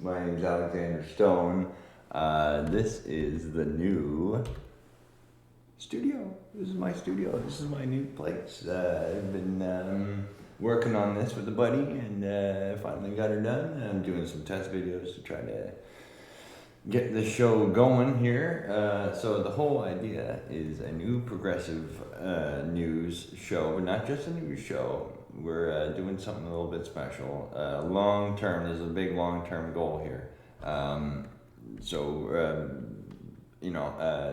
My name's Alexander Stone. This is the new studio. This is my studio. This is my new place. I've been working on this with a buddy and finally got her done. I'm doing some test videos to try to get the show going here. So the whole idea is a new progressive news show, but not just a news show. We're doing something a little bit special. Long term, there's a big long term goal here.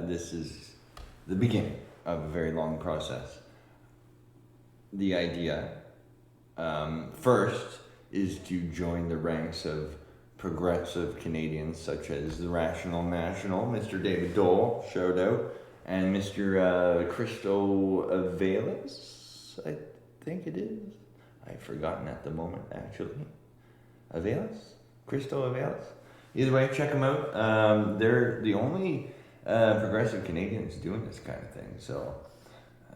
This is the beginning of a very long process. The idea, first, is to join the ranks of progressive Canadians such as the Rational National, Mr. David Dole, shout out, and Mr. Christo Avalis, I think it is. I've forgotten at the moment, actually. Avalis? Christo Avalis? Either way, check them out. They're the only progressive Canadians doing this kind of thing, so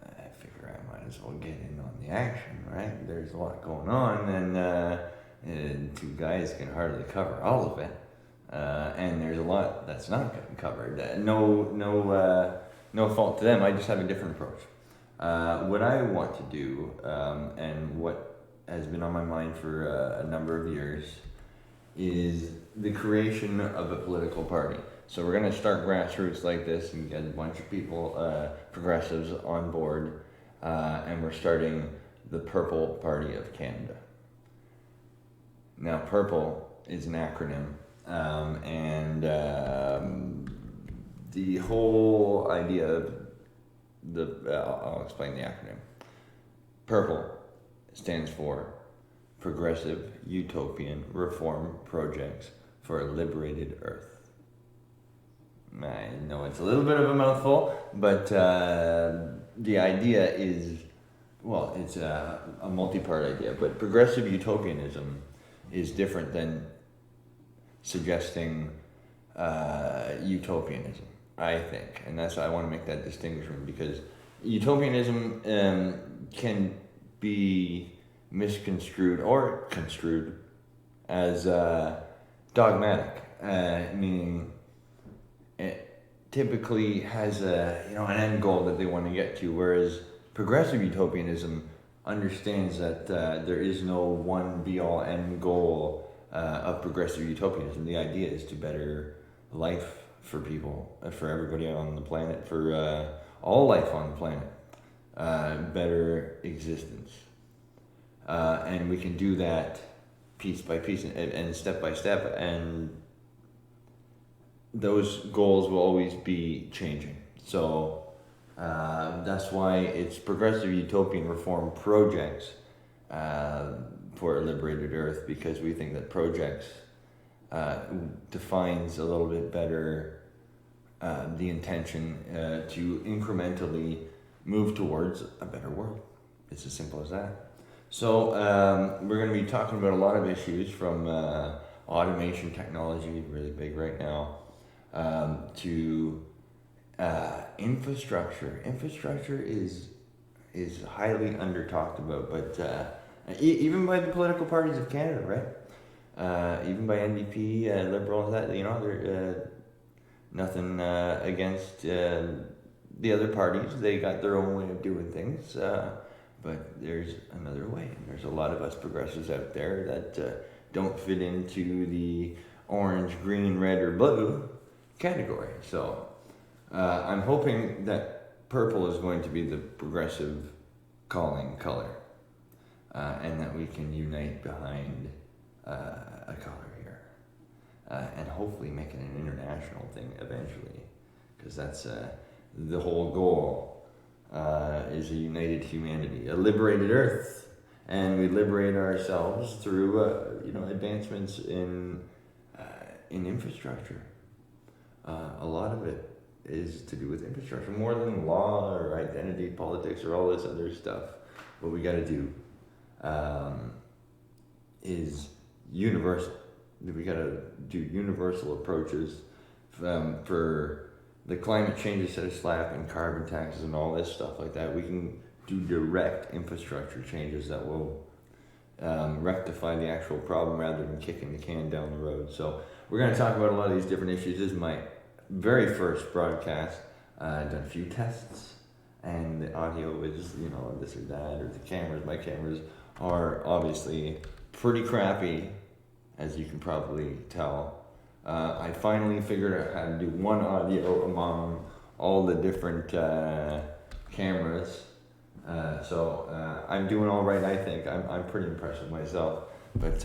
I figure I might as well get in on the action, right? There's a lot going on, and two guys can hardly cover all of it. And there's a lot that's not getting covered. No fault to them. I just have a different approach. What I want to do, and what has been on my mind for a number of years, is the creation of a political party. So we're going to start grassroots like this and get a bunch of people, progressives, on board, and we're starting the P.U.R.P.L.E. Party of Canada. Now, P.U.R.P.L.E. is an acronym, the whole idea of I'll explain the acronym. P.U.R.P.L.E. stands for Progressive Utopian Reform Projects for a Liberated Earth. I know it's a little bit of a mouthful, but the idea is, well, it's a multi-part idea, but progressive utopianism is different than suggesting utopianism, I think. And that's why I want to make that distinction, because utopianism can be misconstrued or construed as dogmatic, meaning it typically has an end goal that they want to get to, whereas progressive utopianism understands that there is no one be-all end goal of progressive utopianism. The idea is to better life for people, for everybody on the planet, for all life on the planet, better existence. And we can do that piece by piece and step by step, and those goals will always be changing. So that's why it's progressive utopian reform projects for a liberated Earth, because we think that projects defines a little bit better the intention to incrementally move towards a better world. It's as simple as that. So we're going to be talking about a lot of issues, from automation technology, really big right now, to infrastructure. Infrastructure is highly under talked about, but even by the political parties of Canada, right? Even by NDP, Liberal, that, they're nothing against the other parties. They got their own way of doing things, but there's another way. And there's a lot of us progressives out there that don't fit into the orange, green, red, or blue category. So I'm hoping that purple is going to be the progressive calling color, and that we can unite behind a color here, and hopefully make it an international thing eventually, because that's the whole goal, is a united humanity, a liberated Earth, and we liberate ourselves through advancements in infrastructure. A lot of it is to do with infrastructure, more than law or identity politics or all this other stuff. What we got to do is universal. We got to do universal approaches for the climate change instead of slapping carbon taxes and all this stuff like that. We can do direct infrastructure changes that will rectify the actual problem rather than kicking the can down the road. So we're going to talk about a lot of these different issues. This is my very first broadcast. I've done a few tests, and the audio is, this or that, or my cameras are obviously pretty crappy, as you can probably tell. I finally figured out how to do one audio among all the different cameras. So I'm doing all right, I think. I'm pretty impressed with myself. But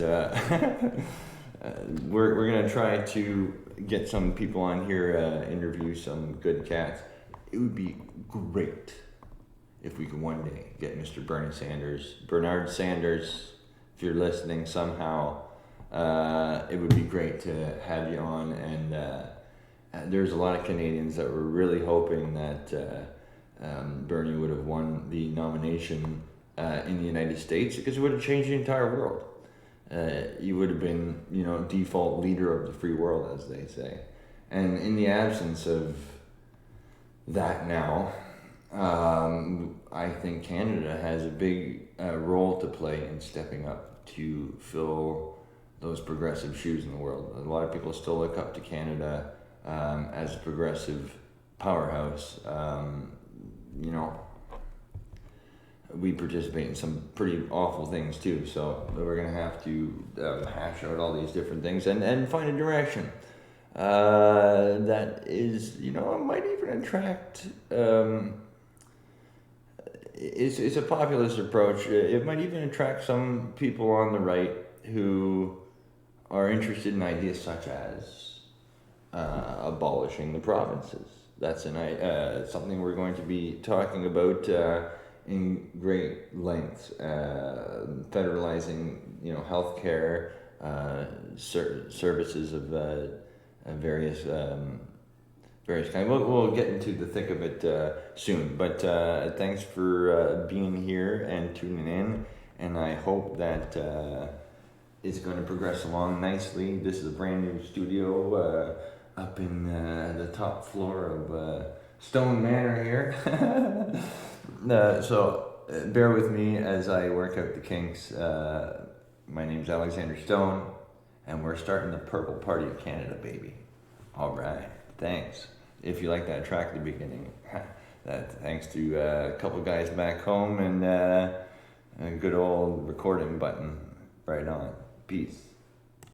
we're going to try to get some people on here, interview some good cats. It would be great if we could one day get Mr. Bernard Sanders, if you're listening somehow. It would be great to have you on. And there's a lot of Canadians that were really hoping that Bernie would have won the nomination in the United States, because it would have changed the entire world. You would have been, default leader of the free world, as they say. And in the absence of that now, I think Canada has a big role to play in stepping up to fill those progressive shoes in the world. A lot of people still look up to Canada as a progressive powerhouse. We participate in some pretty awful things too, so we're going to have to hash out all these different things and find a direction that is, might even attract, it's a populist approach. It might even attract some people on the right who are interested in ideas such as abolishing the provinces. That's something we're going to be talking about in great length. Federalizing, healthcare, services of various kinds. We'll get into the thick of it soon. But thanks for being here and tuning in. And I hope that it's going to progress along nicely. This is a brand new studio up in the top floor of Stone Manor here. So bear with me as I work out the kinks. My name's Alexander Stone, and we're starting the Purple Party of Canada, baby. All right, thanks. If you like that track at the beginning, thanks to a couple guys back home and a good old recording button. Right on. Peace.